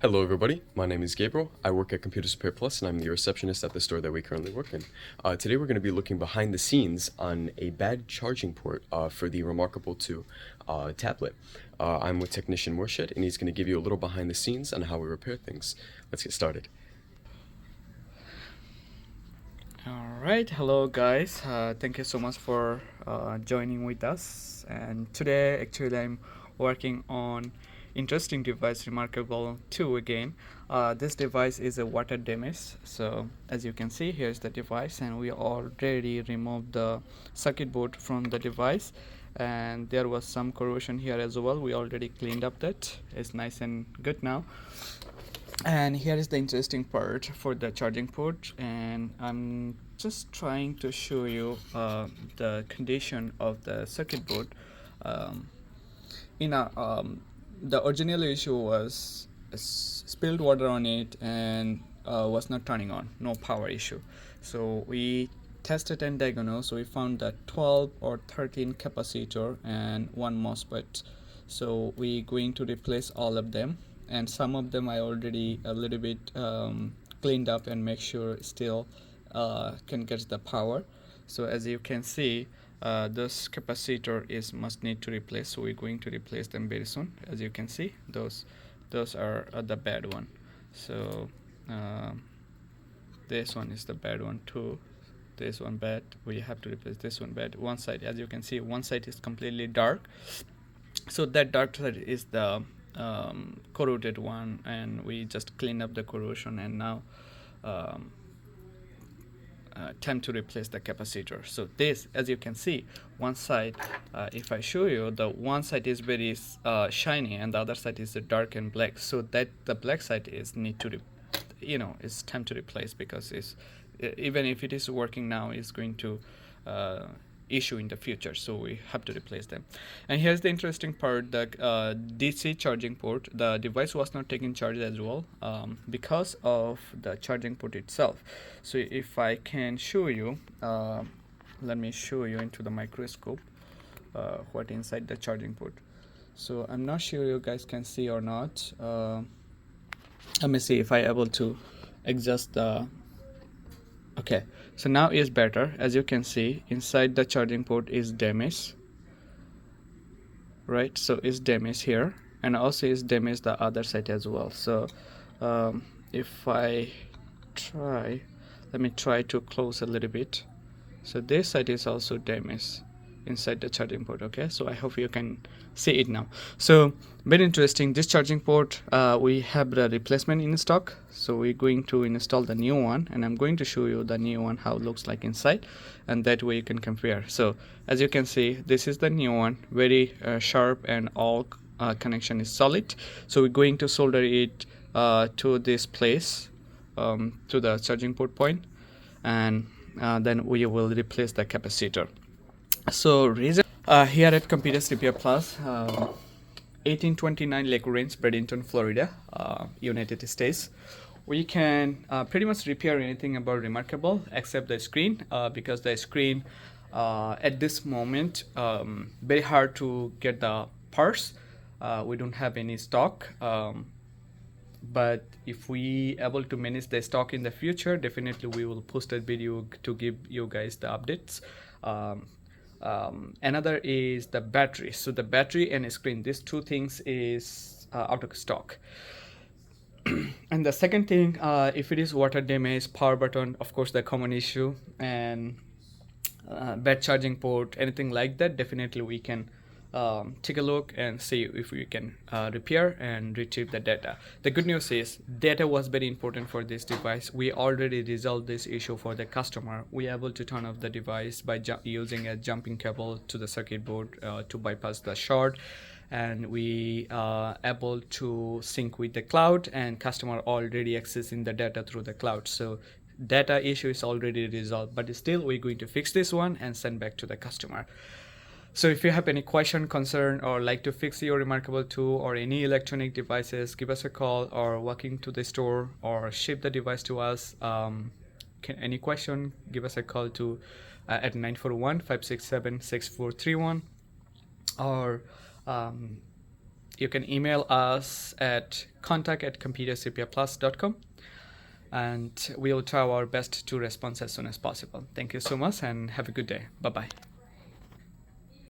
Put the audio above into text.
Hello everybody, my name is Gabriel. I work at Computer Support Plus and I'm the receptionist at the store that we currently work in. Today we're going to be looking behind the scenes on a bad charging port for the Remarkable 2 tablet. I'm with Technician Morshed and he's going to give you a little behind the scenes on how we repair things. Let's get started. Alright, hello guys. Thank you so much for joining with us. And today, actually, I'm working on interesting device Remarkable 2 again. This device is a water damage. So as you can see, here's the device, and we already removed the circuit board from the device. And there was some corrosion here as well. We already cleaned up that. It's nice and good now. And here is the interesting part for the charging port, and I'm just trying to show you the condition of the circuit board. um, the original issue was spilled water on it and was not turning on, no power issue. So we tested and diagnosed, so we found that 12 or 13 capacitor and one MOSFET. So we going to replace all of them, and some of them I already a little bit cleaned up and make sure still can get the power. So as you can see, this capacitor is must need to replace, so we're going to replace them very soon. As you can see, those are the bad one. So this one is the bad one too. This one bad, we have to replace this one bad. One side, as you can see, one side is completely dark, so that dark side is the corroded one, and we just clean up the corrosion, and now um, time to replace the capacitor. So this, as you can see, one side, if I show you, the one side is very shiny and the other side is dark and black, so that the black side is need to it's time to replace, because it's even if it is working now, it's going to issue in the future, so we have to replace them. And here's the interesting part, the DC charging port, the device was not taking charge as well, because of the charging port itself. So if I can show you, let me show you into the microscope what inside the charging port. So I'm not sure you guys can see or not. Let me see if I able to adjust the. Okay, so now is better. As you can see, inside the charging port is damaged, right? So it's damaged here, and also is damaged the other side as well. So if I try, let me try to close a little bit. So this side is also damaged inside the charging port. Okay, so I hope you can see it now. So very interesting, this charging port, we have the replacement in stock, so we're going to install the new one, and I'm going to show you the new one how it looks like inside, and that way you can compare. So as you can see, this is the new one, very sharp, and all connection is solid. So we're going to solder it to this place, to the charging port point, and then we will replace the capacitor. So reason here at Computers Repair Plus, 1829 Lakewood Range, Bradenton, Florida, United States. We can pretty much repair anything about Remarkable except the screen, because the screen at this moment very hard to get the parts. We don't have any stock. But if we able to manage the stock in the future, definitely we will post a video to give you guys the updates. Another is the battery. So the battery and screen, these two things is out of stock. And the second thing, if it is water damage, power button, of course the common issue, and bad charging port, anything like that, definitely we can take a look and see if we can repair and retrieve the data. The good news is data was very important for this device. We already resolved this issue for the customer. We are able to turn off the device by using a jumping cable to the circuit board to bypass the short, and we are able to sync with the cloud, and customer already accessing the data through the cloud. So data issue is already resolved, but still we're going to fix this one and send back to the customer. So if you have any question, concern, or like to fix your Remarkable 2 or any electronic devices, give us a call, or walk into the store or ship the device to us. Any question, give us a call to at 941-567-6431, or you can email us at contact@computersrepairplus.com, and we'll try our best to respond as soon as possible. Thank you so much and have a good day. Bye-bye.